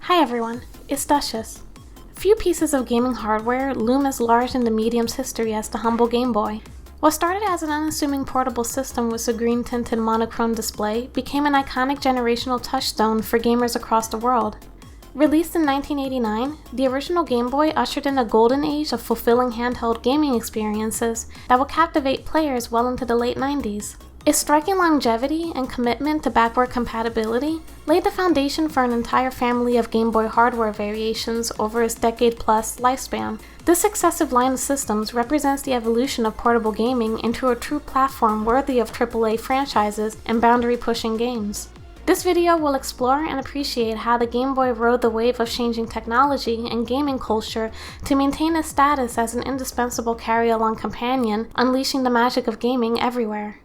Hi everyone, it's Duchess. Few pieces of gaming hardware loom as large in the medium's history as the humble Game Boy. What started as an unassuming portable system with a green-tinted monochrome display became an iconic generational touchstone for gamers across the world. Released in 1989, the original Game Boy ushered in a golden age of fulfilling handheld gaming experiences that would captivate players well into the late 90s. Its striking longevity and commitment to backward compatibility laid the foundation for an entire family of Game Boy hardware variations over its decade-plus lifespan. This successive line of systems represents the evolution of portable gaming into a true platform worthy of AAA franchises and boundary-pushing games. This video will explore and appreciate how the Game Boy rode the wave of changing technology and gaming culture to maintain its status as an indispensable carry-along companion, unleashing the magic of gaming everywhere.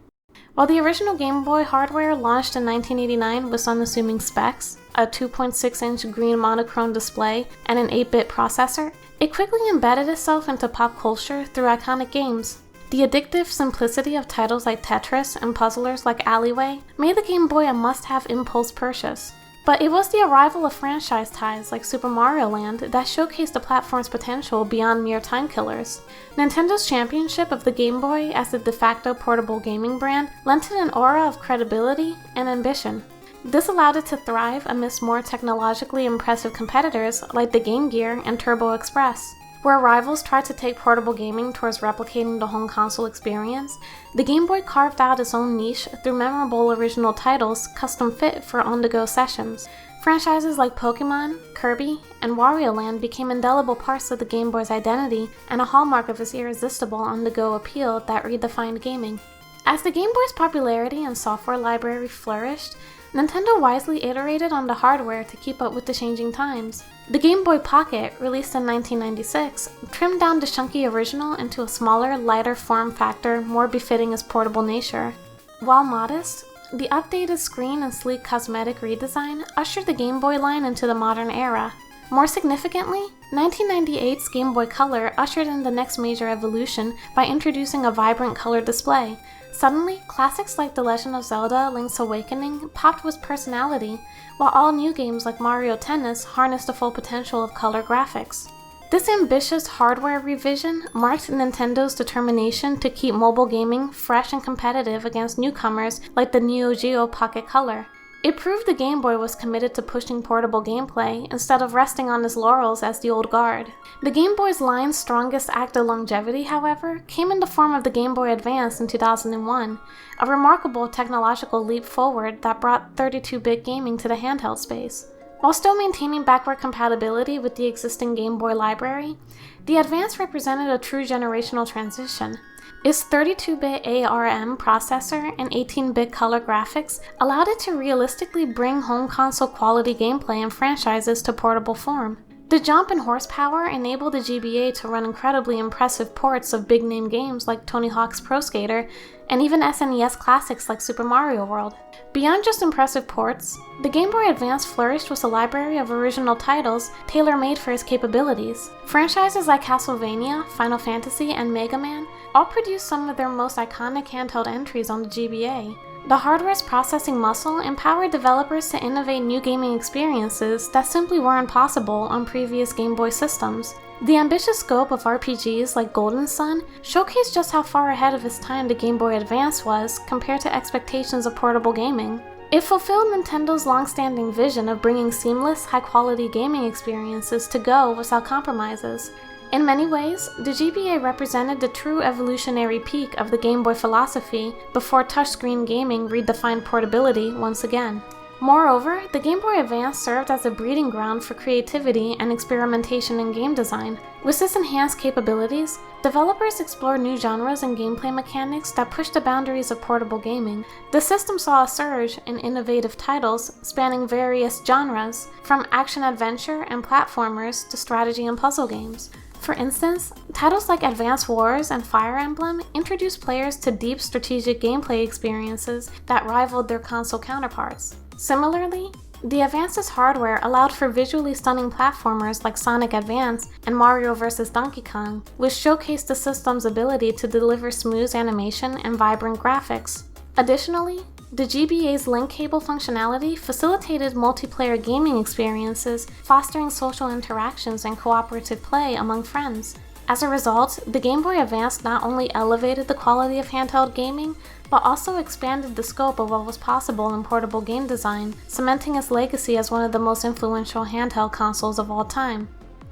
While the original Game Boy hardware launched in 1989 with unassuming specs, a 2.6-inch green monochrome display, and an 8-bit processor, it quickly embedded itself into pop culture through iconic games. The addictive simplicity of titles like Tetris and puzzlers like Alleyway made the Game Boy a must-have impulse purchase. But it was the arrival of franchise ties like Super Mario Land that showcased the platform's potential beyond mere time killers. Nintendo's championship of the Game Boy as the de facto portable gaming brand lent it an aura of credibility and ambition. This allowed it to thrive amidst more technologically impressive competitors like the Game Gear and Turbo Express. Where rivals tried to take portable gaming towards replicating the home console experience, the Game Boy carved out its own niche through memorable original titles custom-fit for on-the-go sessions. Franchises like Pokémon, Kirby, and Wario Land became indelible parts of the Game Boy's identity and a hallmark of its irresistible on-the-go appeal that redefined gaming. As the Game Boy's popularity and software library flourished, Nintendo wisely iterated on the hardware to keep up with the changing times. The Game Boy Pocket, released in 1996, trimmed down the chunky original into a smaller, lighter form factor more befitting its portable nature. While modest, the updated screen and sleek cosmetic redesign ushered the Game Boy line into the modern era. More significantly, 1998's Game Boy Color ushered in the next major evolution by introducing a vibrant color display. Suddenly, classics like The Legend of Zelda: Link's Awakening popped with personality, while all new games like Mario Tennis harnessed the full potential of color graphics. This ambitious hardware revision marked Nintendo's determination to keep mobile gaming fresh and competitive against newcomers like the Neo Geo Pocket Color. It proved the Game Boy was committed to pushing portable gameplay instead of resting on its laurels as the old guard. The Game Boy's line's strongest act of longevity, however, came in the form of the Game Boy Advance in 2001, a remarkable technological leap forward that brought 32-bit gaming to the handheld space. While still maintaining backward compatibility with the existing Game Boy library, the Advance represented a true generational transition. Its 32-bit ARM processor and 18-bit color graphics allowed it to realistically bring home console quality gameplay and franchises to portable form. The jump in horsepower enabled the GBA to run incredibly impressive ports of big-name games like Tony Hawk's Pro Skater and even SNES classics like Super Mario World. Beyond just impressive ports, the Game Boy Advance flourished with a library of original titles tailor-made for its capabilities. Franchises like Castlevania, Final Fantasy, and Mega Man all produced some of their most iconic handheld entries on the GBA. The hardware's processing muscle empowered developers to innovate new gaming experiences that simply weren't possible on previous Game Boy systems. The ambitious scope of RPGs like Golden Sun showcased just how far ahead of its time the Game Boy Advance was compared to expectations of portable gaming. It fulfilled Nintendo's long-standing vision of bringing seamless, high-quality gaming experiences to go without compromises. In many ways, the GBA represented the true evolutionary peak of the Game Boy philosophy before touchscreen gaming redefined portability once again. Moreover, the Game Boy Advance served as a breeding ground for creativity and experimentation in game design. With its enhanced capabilities, developers explored new genres and gameplay mechanics that pushed the boundaries of portable gaming. The system saw a surge in innovative titles spanning various genres, from action-adventure and platformers to strategy and puzzle games. For instance, titles like Advance Wars and Fire Emblem introduced players to deep strategic gameplay experiences that rivaled their console counterparts. Similarly, the Advance's hardware allowed for visually stunning platformers like Sonic Advance and Mario vs. Donkey Kong, which showcased the system's ability to deliver smooth animation and vibrant graphics. Additionally, The GBA's link cable functionality facilitated multiplayer gaming experiences, fostering social interactions and cooperative play among friends. As a result, the Game Boy Advance not only elevated the quality of handheld gaming, but also expanded the scope of what was possible in portable game design, cementing its legacy as one of the most influential handheld consoles of all time.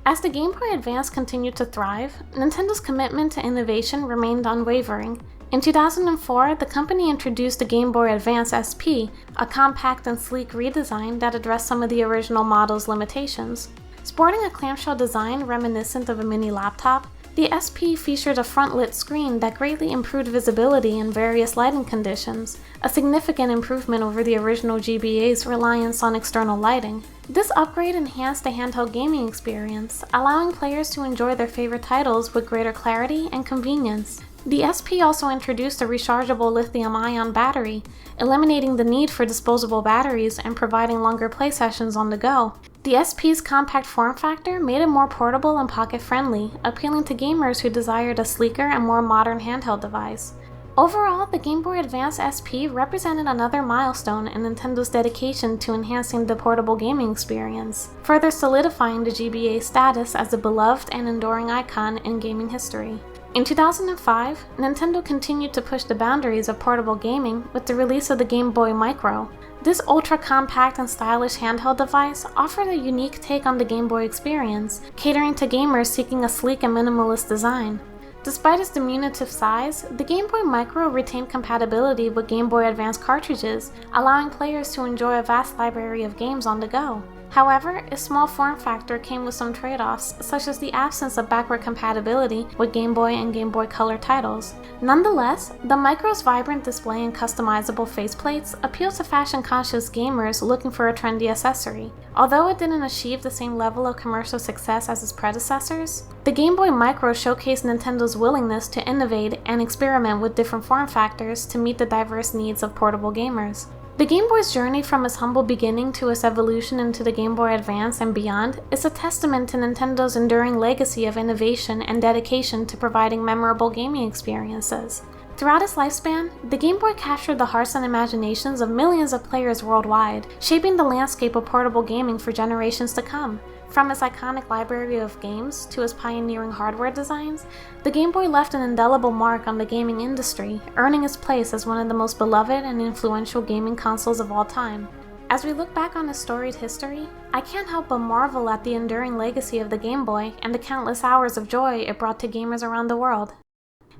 As the Game Boy Advance continued to thrive, Nintendo's commitment to innovation remained unwavering. In 2004, the company introduced the Game Boy Advance SP, a compact and sleek redesign that addressed some of the original model's limitations. Sporting a clamshell design reminiscent of a mini laptop, the SP featured a front-lit screen that greatly improved visibility in various lighting conditions, a significant improvement over the original GBA's reliance on external lighting. This upgrade enhanced the handheld gaming experience, allowing players to enjoy their favorite titles with greater clarity and convenience. The SP also introduced a rechargeable lithium-ion battery, eliminating the need for disposable batteries and providing longer play sessions on the go. The SP's compact form factor made it more portable and pocket-friendly, appealing to gamers who desired a sleeker and more modern handheld device. Overall, the Game Boy Advance SP represented another milestone in Nintendo's dedication to enhancing the portable gaming experience, further solidifying the GBA's status as a beloved and enduring icon in gaming history. In 2005, Nintendo continued to push the boundaries of portable gaming with the release of the Game Boy Micro. This ultra-compact and stylish handheld device offered a unique take on the Game Boy experience, catering to gamers seeking a sleek and minimalist design. Despite its diminutive size, the Game Boy Micro retained compatibility with Game Boy Advance cartridges, allowing players to enjoy a vast library of games on the go. However, its small form factor came with some trade-offs, such as the absence of backward compatibility with Game Boy and Game Boy Color titles. Nonetheless, the Micro's vibrant display and customizable faceplates appeal to fashion-conscious gamers looking for a trendy accessory. Although it didn't achieve the same level of commercial success as its predecessors, the Game Boy Micro showcased Nintendo's willingness to innovate and experiment with different form factors to meet the diverse needs of portable gamers. The Game Boy's journey from its humble beginning to its evolution into the Game Boy Advance and beyond is a testament to Nintendo's enduring legacy of innovation and dedication to providing memorable gaming experiences. Throughout its lifespan, the Game Boy captured the hearts and imaginations of millions of players worldwide, shaping the landscape of portable gaming for generations to come. From its iconic library of games to its pioneering hardware designs, the Game Boy left an indelible mark on the gaming industry, earning its place as one of the most beloved and influential gaming consoles of all time. As we look back on its storied history, I can't help but marvel at the enduring legacy of the Game Boy and the countless hours of joy it brought to gamers around the world.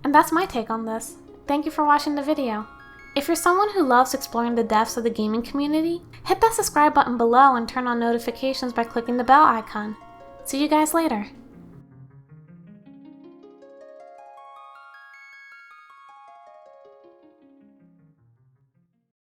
And that's my take on this. Thank you for watching the video. If you're someone who loves exploring the depths of the gaming community, hit that subscribe button below and turn on notifications by clicking the bell icon. See you guys later.